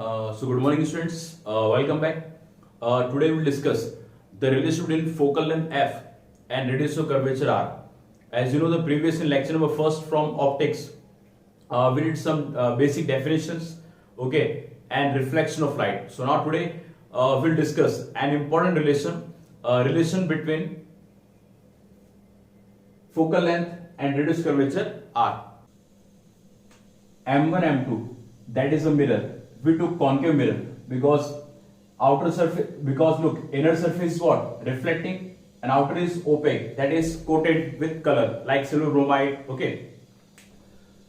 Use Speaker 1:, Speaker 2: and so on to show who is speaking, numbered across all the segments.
Speaker 1: So good morning students, welcome back. Today we'll discuss the relation between focal length f and radius of curvature r. As you know, the previous in lecture number first from optics, we did some basic definitions, okay, and reflection of light. So now today we'll discuss an important relation between focal length and radius curvature r. M1, M2, that is a mirror. We took concave mirror because outer surface, because look, inner surface is what? Reflecting, and outer is opaque, that is coated with color like silver bromide, okay.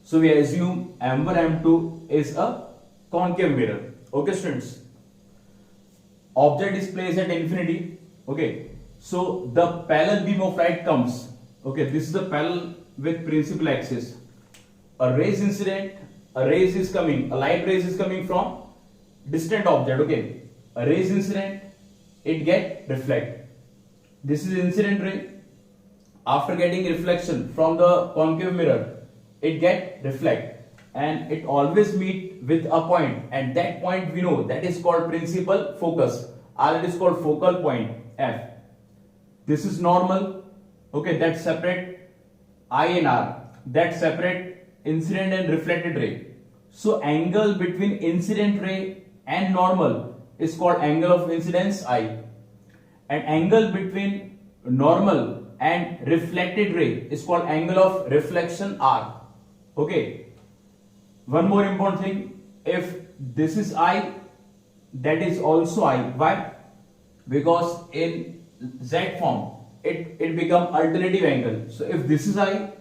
Speaker 1: So we assume M1, M2 is a concave mirror, okay students. Object is placed at infinity, okay. So the parallel beam of light comes, okay, this is the parallel with principal axis. A rays incident, a rays is coming, a light rays is coming from distant object, okay. A rays incident, it get reflect. This is incident ray. After getting reflection from the concave mirror, it get reflect, and it always meet with a point, and that point we know that is called principal focus, or it is called focal point F. This is normal, okay, that separate I and R, that separate incident and reflected ray. So angle between incident ray and normal is called angle of incidence I, and angle between normal and reflected ray is called angle of reflection R, okay. One more important thing, if this is I, that is also I. Why? Because in Z form it become alternative angle. So if this is I,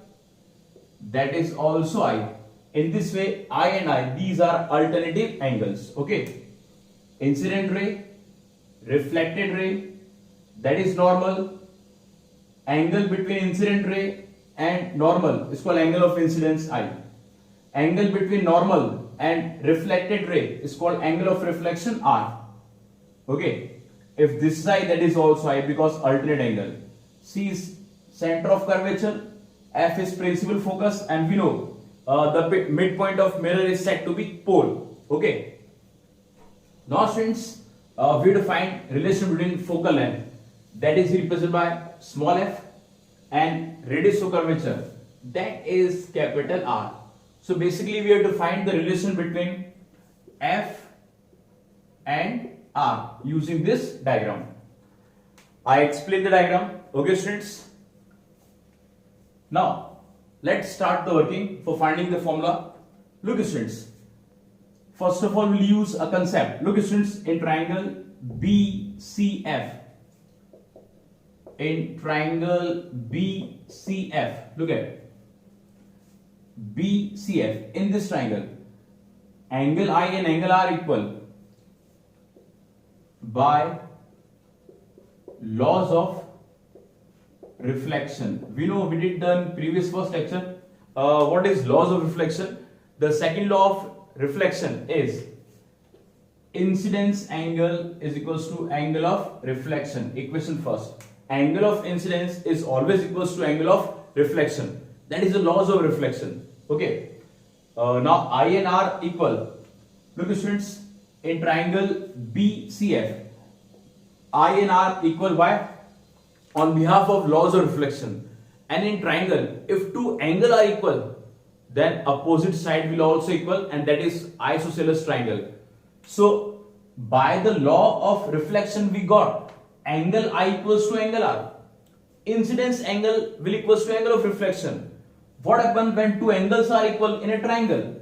Speaker 1: that is also I. In this way, I and I, these are alternative angles, okay. Incident ray, reflected ray, that is normal. Angle between incident ray and normal is called angle of incidence I. Angle between normal and reflected ray is called angle of reflection R, okay. If this is I, that is also I, because alternate angle. C is center of curvature, F is principal focus, and we know the midpoint of mirror is said to be pole, okay. Now students, we define relation between focal length, that is represented by small f, and radius of curvature, that is capital R. So basically we have to find the relation between f and R using this diagram. I explain the diagram, okay students. Now let's start the working for finding the formula. Look students, first of all we'll use a concept. Look students, in triangle BCF, in triangle BCF, look at BCF, in this triangle, angle I and angle R equal by laws of reflection. We know we did the previous first lecture. What is laws of reflection? The second law of reflection is incidence angle is equals to angle of reflection. Equation first. Angle of incidence is always equals to angle of reflection. That is the laws of reflection. Okay. Now I and R equal. Look students, in triangle BCF, I and R equal by on behalf of laws of reflection. And in triangle, if two angles are equal, then opposite side will also equal, and that is isosceles triangle. So by the law of reflection we got angle I equals to angle R. Incidence angle will equals to angle of reflection. What happens when two angles are equal in a triangle?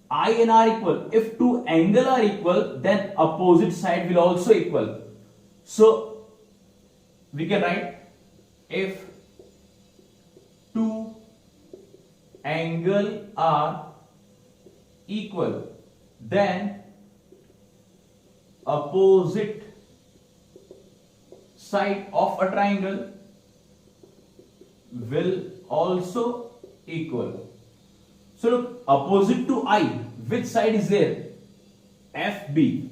Speaker 1: I and R equal. If two angles are equal, then opposite side will also equal. So we can write, if two angles are equal, then opposite side of a triangle will also equal. So look, opposite to I, which side is there? FB.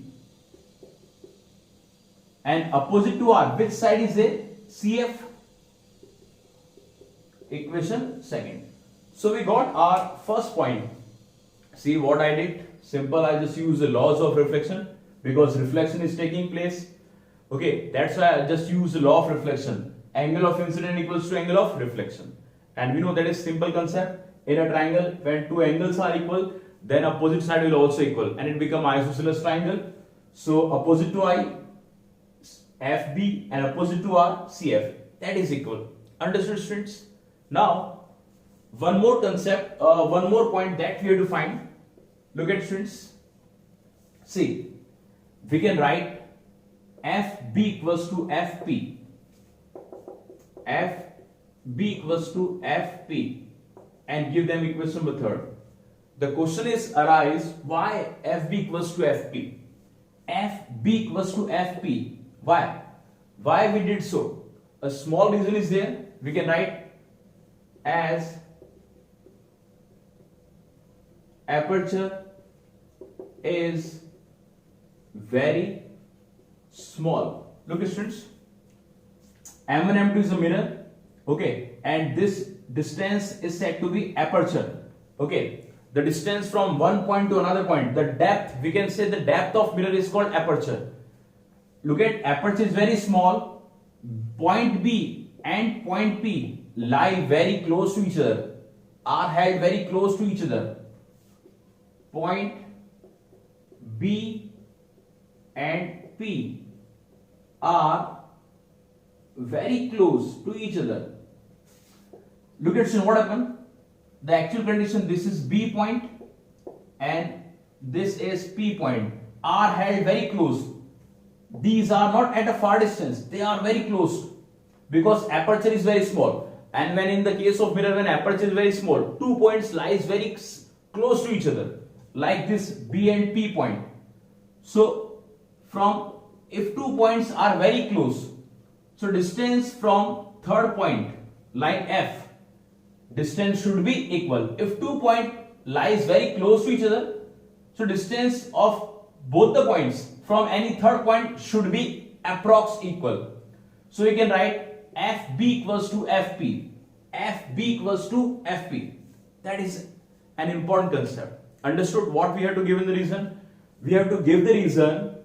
Speaker 1: And opposite to R, which side is there? CF. Equation second. So we got our first point. See what I did? Simple, I just use the laws of reflection because reflection is taking place. Okay, that's why I just use the law of reflection. Angle of incident equals to angle of reflection. And we know that is simple concept. In a triangle, when two angles are equal, then opposite side will also equal and it become isosceles triangle. So opposite to I, FB, and opposite to R, CF. That is equal. Understood, students? Now, one more concept, one more point that we have to find. Look at, students. See, we can write FB equals to FP. FB equals to FP and give them equation method. The question is arise, why FB equals to FP? FB equals to FP. Why? Why we did so? A small reason is there. We can write as aperture is very small. Look, students. M1, M2 is a mirror. Okay, and this distance is said to be aperture. Okay, the distance from one point to another point, the depth, we can say the depth of mirror is called aperture. Look at, aperture is very small. Point B and point P lie very close to each other, are held very close to each other. Point B and P are very close to each other. Look at what happened. The actual condition, this is B point and this is P point, are held very close. These are not at a far distance, they are very close because aperture is very small. And when in the case of mirror, when aperture is very small, 2 points lies very close to each other, like this B and P point. So from, if 2 points are very close, so distance from third point like F, distance should be equal. If 2 points lies very close to each other, so distance of both the points from any third point should be approx equal. So we can write FB equals to FP. FB equals to FP. That is an important concept. Understood what we have to give in the reason? We have to give the reason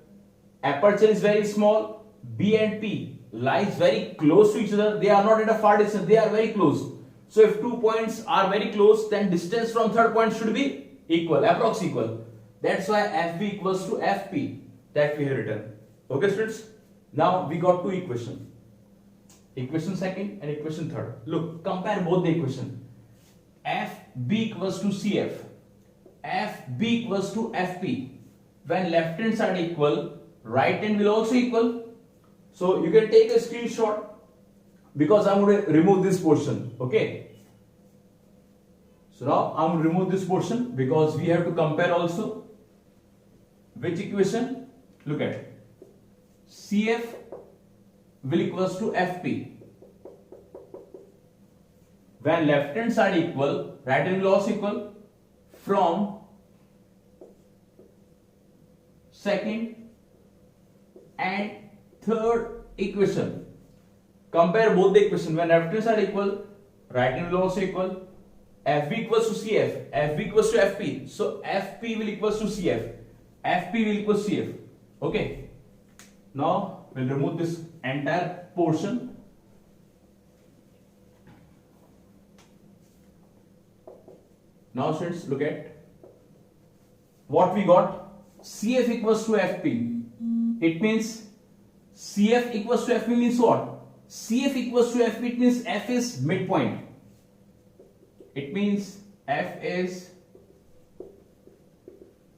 Speaker 1: aperture is very small, B and P lies very close to each other. They are not at a far distance, they are very close. So if 2 points are very close, then distance from third point should be equal, approx equal. That's why FB equals to FP that we have written. Okay, students? Now we got two equations. Equation second and equation third. Look, compare both the equation. FB equals to CF. FB equals to FP. When left hand side equal, right hand will also equal. So you can take a screenshot because I'm going to remove this portion. Okay. So now I'm going to remove this portion because we have to compare also. Which equation? Look at it. CF will equals to FP. When left hand side equal, right hand will also equal. From second and third equation, compare both the equation. When left hand side equal, right hand will also equal. FB equals to CF, FB equals to FP. So FP will equals to CF, FP will equals CF. Okay. Now we'll remove this entire portion. Now students, look at what we got. CF equals to FP. It means CF equals to FP means what? CF equals to FP, it means F is midpoint. It means F is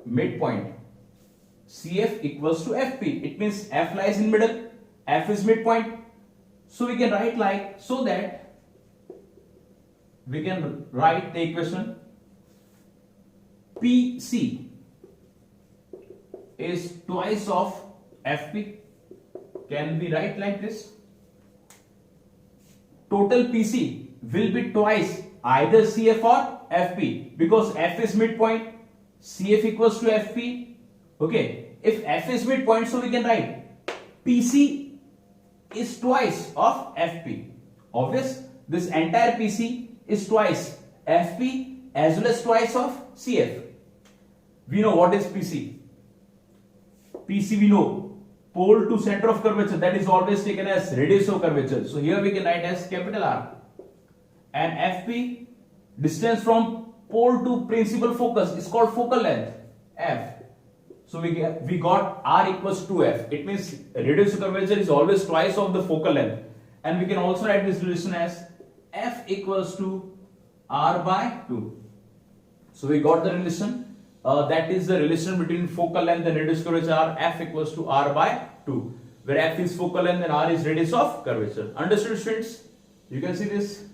Speaker 1: midpoint. CF equals to FP. It means F lies in middle, F is midpoint. So we can write like, so that we can write the equation PC is twice of FP. Can we write like this? Total PC will be twice either CF or FP because F is midpoint, CF equals to FP. Okay, if F is midpoint, so we can write PC is twice of FP. Obvious, this entire PC is twice FP as well as twice of CF. We know what is PC. PC we know, pole to center of curvature, that is always taken as radius of curvature. So here we can write as capital R. And FP, distance from pole to principal focus, is called focal length, F. So we got R equals to F. It means radius of curvature is always twice of the focal length. And we can also write this relation as F equals to R by 2. So we got the relation. That is the relation between focal length and radius of curvature R. F equals to R by 2, where F is focal length and R is radius of curvature. Understood, students? You can see this.